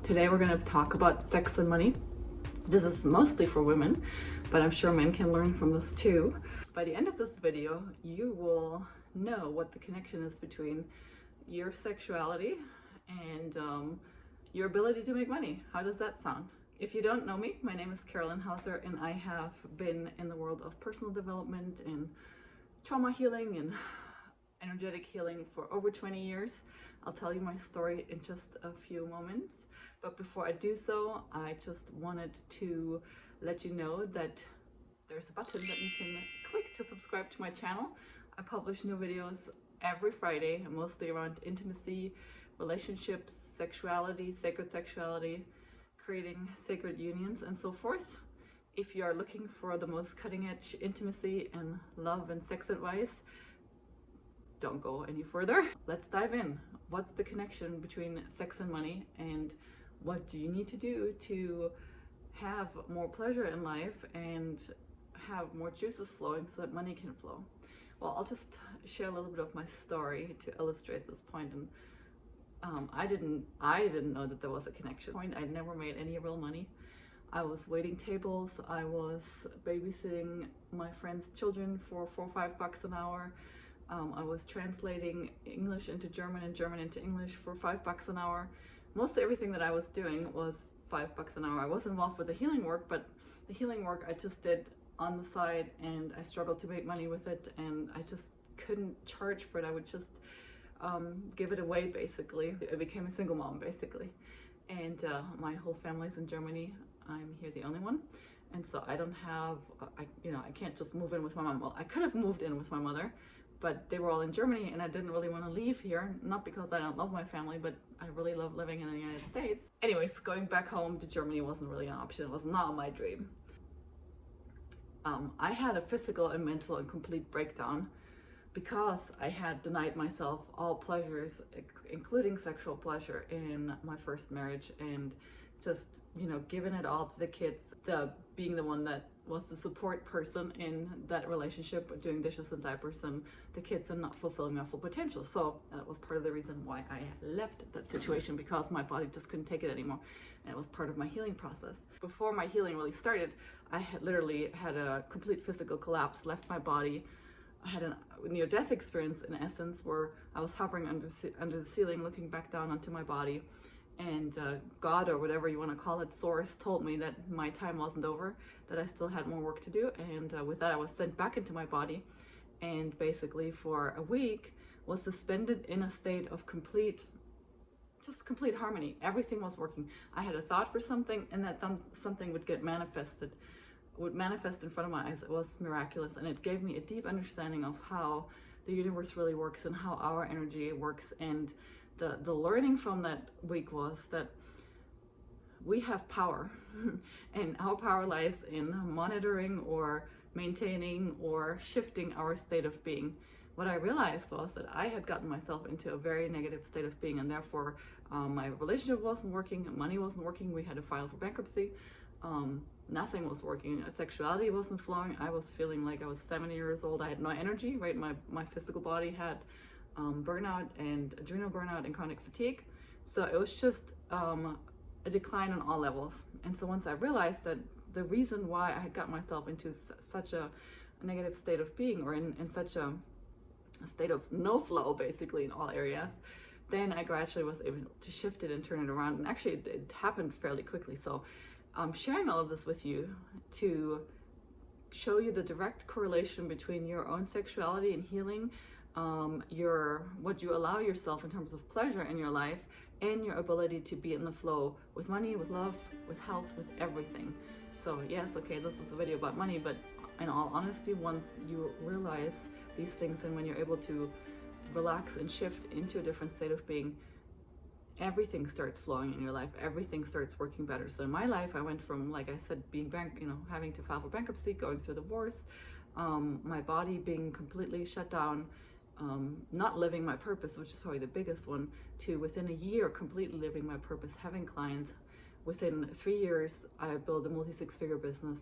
Today we're going to talk about sex and money. This is mostly for women, but I'm sure men can learn from this too. By the end of this video, you will know what the connection is between your sexuality and your ability to make money. How does that sound? If you don't know me, my name is Carolin Hauser, and I have been in the world of personal development and trauma healing and energetic healing for over 20 years. I'll tell you my story in just a few moments. But before I do so, I just wanted to let you know that there's a button that you can click to subscribe to my channel. I publish new videos every Friday, mostly around intimacy, relationships, sexuality, sacred sexuality, creating sacred unions, and so forth. If you are looking for the most cutting edge intimacy and love and sex advice, don't go any further. Let's dive in. What's the connection between sex and money, and what do you need to do to have more pleasure in life and have more juices flowing so that money can flow? Well, I'll just share a little bit of my story to illustrate this point. And I didn't know that there was a connection. I'd never made any real money. I was waiting tables. I was babysitting my friends' children for $4 or $5 an hour. I was translating English into German and German into English for $5 an hour. Mostly everything that I was doing was $5 an hour. I was involved with the healing work, but the healing work I just did on the side, and I struggled to make money with it, and I just couldn't charge for it. I would just give it away, basically. I became a single mom, basically. And my whole family's in Germany. I'm here the only one. And so I don't have, I can't just move in with my mom. Well, I could have moved in with my mother, but they were all in Germany, and I didn't really want to leave here. Not because I don't love my family, but I really love living in the United States. Anyways, going back home to Germany wasn't really an option. It was not my dream. I had a physical and mental and complete breakdown because I had denied myself all pleasures, including sexual pleasure, in my first marriage, and just, given it all to the kids, being the one that was the support person in that relationship, doing dishes and diapers and the kids, and not fulfilling my full potential. So that was part of the reason why I left that situation, because my body just couldn't take it anymore. And it was part of my healing process. Before my healing really started, I had literally had a complete physical collapse, left my body. I had a near-death experience, in essence, where I was hovering under the ceiling, looking back down onto my body. And God, or whatever you want to call it, Source, told me that my time wasn't over, that I still had more work to do. And with that, I was sent back into my body, and basically for a week was suspended in a state of complete harmony. Everything was working. I had a thought for something, and that something would manifest in front of my eyes. It was miraculous, and it gave me a deep understanding of how the universe really works and how our energy works. And the learning from that week was that we have power and our power lies in monitoring or maintaining or shifting our state of being. What I realized was that I had gotten myself into a very negative state of being, and therefore my relationship wasn't working, money wasn't working, we had to file for bankruptcy, nothing was working, sexuality wasn't flowing. I was feeling like I was 70 years old. I had no energy, right? My physical body had burnout and adrenal burnout and chronic fatigue. So it was just a decline on all levels. And so once I realized that the reason why I had got myself into such a negative state of being, or in such a state of no flow, basically, in all areas, then I gradually was able to shift it and turn it around. And actually it happened fairly quickly. So I'm sharing all of this with you to show you the direct correlation between your own sexuality and healing, what you allow yourself in terms of pleasure in your life, and your ability to be in the flow with money, with love, with health, with everything. So yes, okay, this is a video about money, but in all honesty, once you realize these things, and when you're able to relax and shift into a different state of being, everything starts flowing in your life. Everything starts working better. So in my life, I went from, like I said, being having to file for bankruptcy, going through divorce, my body being completely shut down, not living my purpose, which is probably the biggest one, to within a year completely living my purpose, having clients. Within 3 years, I built a multi-six-figure business,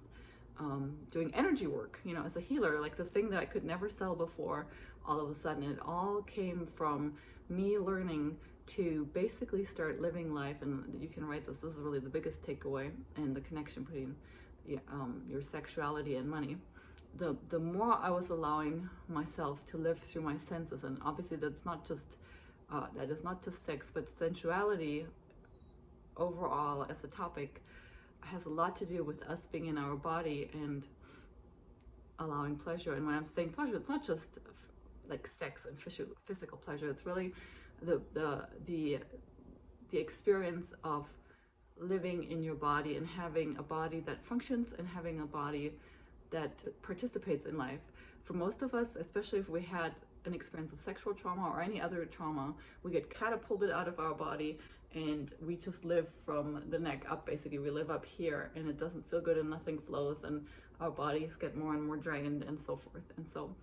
doing energy work, as a healer, like the thing that I could never sell before. All of a sudden, it all came from me learning to basically start living life. And you can write this is really the biggest takeaway, and the connection between your sexuality and money. The more I was allowing myself to live through my senses, and obviously that's not just that is not just sex, but sensuality overall as a topic has a lot to do with us being in our body and allowing pleasure. And when I'm saying pleasure, it's not just like sex and physical pleasure. It's really the experience of living in your body and having a body that functions and having a body that participates in life. For most of us, especially if we had an experience of sexual trauma or any other trauma, we get catapulted out of our body and we just live from the neck up. Basically, we live up here and it doesn't feel good and nothing flows, and our bodies get more and more drained and so forth. And so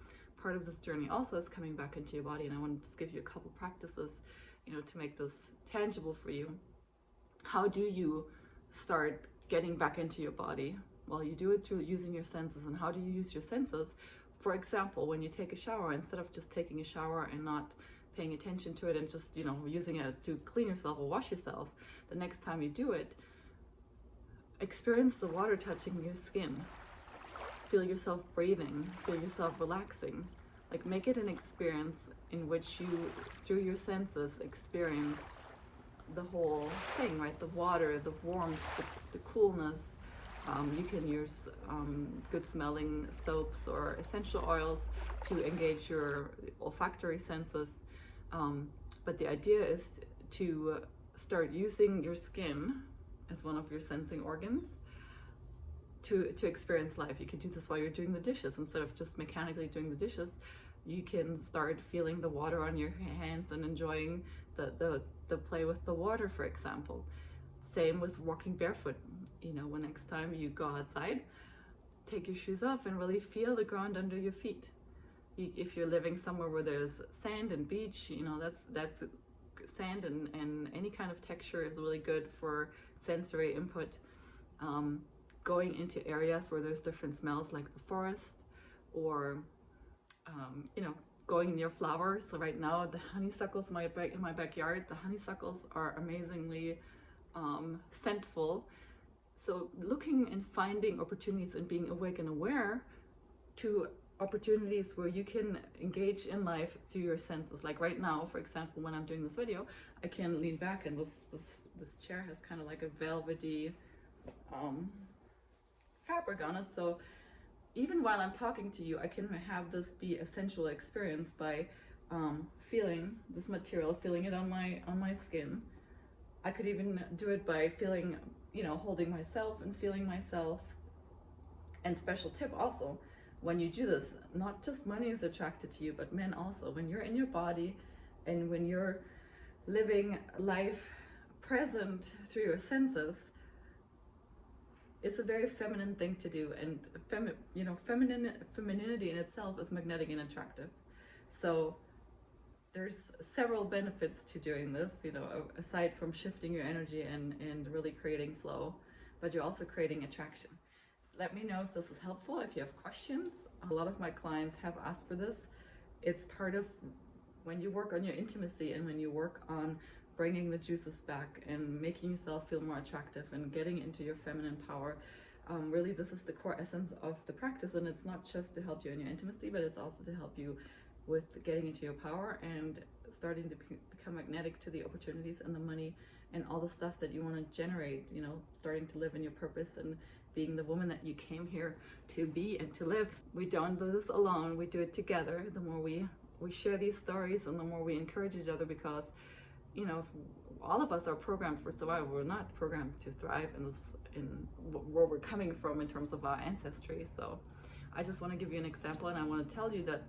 part of this journey also is coming back into your body, and I want to just give you a couple practices, to make this tangible for you. How do you start getting back into your body? Well, you do it through using your senses. And how do you use your senses? For example, when you take a shower, instead of just taking a shower and not paying attention to it and just, using it to clean yourself or wash yourself, the next time you do it, experience the water touching your skin. Feel yourself breathing, feel yourself relaxing. Like, make it an experience in which you, through your senses, experience the whole thing, right? The water, the warmth, the coolness. You can use good smelling soaps or essential oils to engage your olfactory senses. But the idea is to start using your skin as one of your sensing organs to experience life. You can do this while you're doing the dishes. Instead of just mechanically doing the dishes, you can start feeling the water on your hands and enjoying the play with the water, for example. Same with walking barefoot. When next time you go outside, take your shoes off and really feel the ground under your feet. If you're living somewhere where there's sand and beach, that's sand and any kind of texture is really good for sensory input. Going into areas where there's different smells, like the forest, or going near flowers. So right now, the honeysuckles in my backyard, the honeysuckles are amazingly scentful. So looking and finding opportunities and being awake and aware to opportunities where you can engage in life through your senses. Like right now, for example, when I'm doing this video, I can lean back, and this chair has kind of like a velvety fabric on it. So even while I'm talking to you, I can have this be a sensual experience by feeling this material, feeling it on my skin. I could even do it by feeling, holding myself and feeling myself. And special tip also, when you do this, not just money is attracted to you, but men also. When you're in your body and when you're living life present through your senses, it's a very feminine thing to do, and femininity in itself is magnetic and attractive. So there's several benefits to doing this, aside from shifting your energy and really creating flow, but you're also creating attraction. So let me know if this is helpful, if you have questions. A lot of my clients have asked for this. It's part of when you work on your intimacy and when you work on bringing the juices back and making yourself feel more attractive and getting into your feminine power. Really, this is the core essence of the practice, and it's not just to help you in your intimacy, but it's also to help you with getting into your power and starting to become magnetic to the opportunities and the money and all the stuff that you want to generate, starting to live in your purpose and being the woman that you came here to be and to live. We don't do this alone, we do it together. The more we share these stories and the more we encourage each other, because all of us are programmed for survival. We're not programmed to thrive in where we're coming from in terms of our ancestry. So I just want to give you an example, and I want to tell you that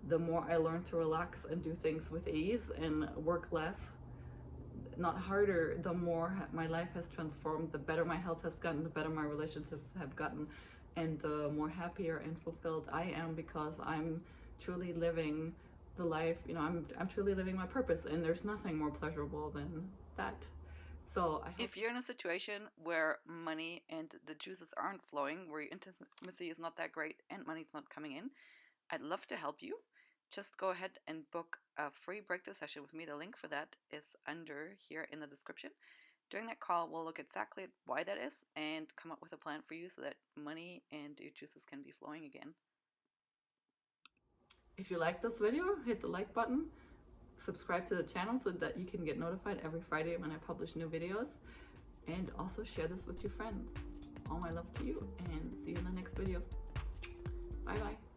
the more I learn to relax and do things with ease and work less, not harder, the more my life has transformed, the better my health has gotten, the better my relationships have gotten, and the more happier and fulfilled I am, because I'm truly living the life, I'm truly living my purpose, and there's nothing more pleasurable than that. So if you're in a situation where money and the juices aren't flowing, where your intimacy is not that great and money's not coming in, I'd love to help you. just go ahead and book a free breakthrough session with me. The link for that is under here in the description. During that call, we'll look exactly at why that is and come up with a plan for you so that money and your juices can be flowing again. If you like this video, hit the like button, subscribe to the channel so that you can get notified every Friday when I publish new videos, and also share this with your friends. All my love to you, and see you in the next video. Bye bye.